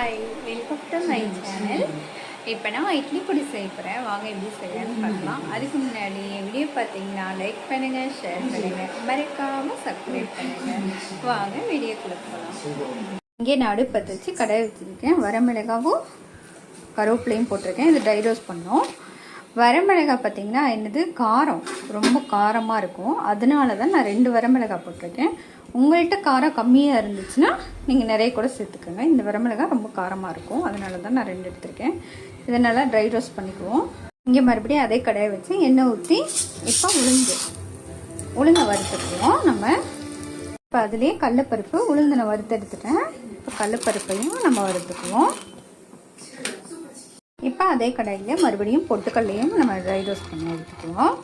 Hi, welcome to my channel. இப்போ நான் இட்லி பொடி செய்ய போகிறேன். வாங்க எப்படி செய்யலான்னு பார்க்கலாம். அதுக்கு முன்னாடி என் வீடியோ பார்த்தீங்கன்னா லைக் பண்ணுங்கள், ஷேர் பண்ணுங்கள், மறக்காமல் சப்ஸ்கிரைப் பண்ணுங்கள். வாங்க வீடியோக்குள்ளே போகலாம். இங்கே நான் அடுப்பை வச்சு கடாய் வச்சுருக்கேன். வரமிளகாவும் கருவேப்பிலையும் போட்டிருக்கேன். இது ட்ரை ரோஸ்ட் பண்ணோம். வரமிளகாய் பார்த்திங்கன்னா என்னது காரம், ரொம்ப காரமாக இருக்கும். அதனால தான் நான் 2 வரமிளகாய் போட்டிருக்கேன். உங்கள்கிட்ட காரம் கம்மியாக இருந்துச்சுன்னா நீங்கள் நிறைய கூட சேர்த்துக்கோங்க. இந்த வரமிளகாய் ரொம்ப காரமாக இருக்கும், அதனால தான் நான் 2 எடுத்திருக்கேன். இதனால் ட்ரை ரோஸ்ட் பண்ணிக்குவோம். இங்கே மறுபடியும் அதே கடாயை வச்சு எண்ணெய் ஊற்றி இப்போ உளுந்தை வறுத்துக்குவோம். நம்ம இப்போ அதுலேயே கடலைப்பருப்பு உளுந்தினை வறுத்து எடுத்துட்டேன். இப்போ கடலைப்பருப்பையும் நம்ம வறுத்துக்குவோம். இப்போ அதே கடாயில் மறுபடியும் பொட்டுக்கல்லையும் நம்ம ட்ரை ரோஸ்ட் பண்ணி எடுத்துக்குவோம்.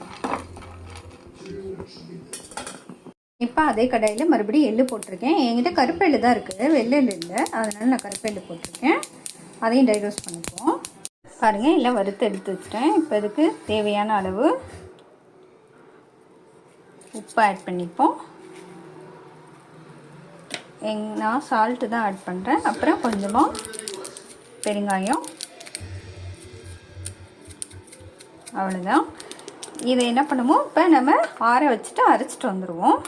இப்போ அதே கடாயில் மறுபடியும் எள்ளு போட்டிருக்கேன். என்கிட்ட கருப்பு எள்ளு தான் இருக்குது, வெள்ளை எள்ளு இல்லை, அதனால நான் கருப்பு எள்ளு போட்டிருக்கேன். அதையும் ட்ரை ரோஸ்ட் பண்ணிக்குவோம். பாருங்கள், எல்லாம் வறுத்து எடுத்து வச்சுட்டேன். இப்போ இதுக்கு தேவையான அளவு உப்பு ஆட் பண்ணிப்போம். நான் சால்ட்டு தான் ஆட் பண்ணுறேன். அப்புறம் கொஞ்சமாக பெருங்காயம், அவ்வளோதான். இதை என்ன பண்ணுவோம், இப்போ நம்ம ஆற வச்சுட்டு அரைச்சிட்டு வந்துடுவோம்.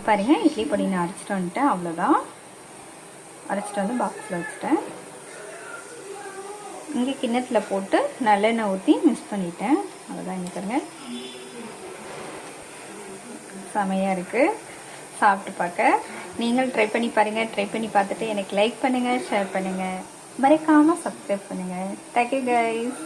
பாருங்கள், இட்லி பொடி நான் அரைச்சிட்டு வந்துட்டேன். அவ்வளோதான், அரைச்சிட்டு வந்து பாக்ஸில் வச்சுட்டேன். இங்கே கிண்ணத்தில் போட்டு நல்லெண்ணெய் ஊற்றி மிக்ஸ் பண்ணிட்டேன். அவ்வளோதான். இங்கே பாருங்கள், செமையாக இருக்குது. சாப்பிட்டு பார்க்க நீங்கள் ட்ரை பண்ணி பாருங்கள். ட்ரை பண்ணி பார்த்துட்டு எனக்கு லைக் பண்ணுங்கள், ஷேர் பண்ணுங்கள், மறக்காமல் சப்ஸ்கிரைப் பண்ணுங்கள். Thank you guys.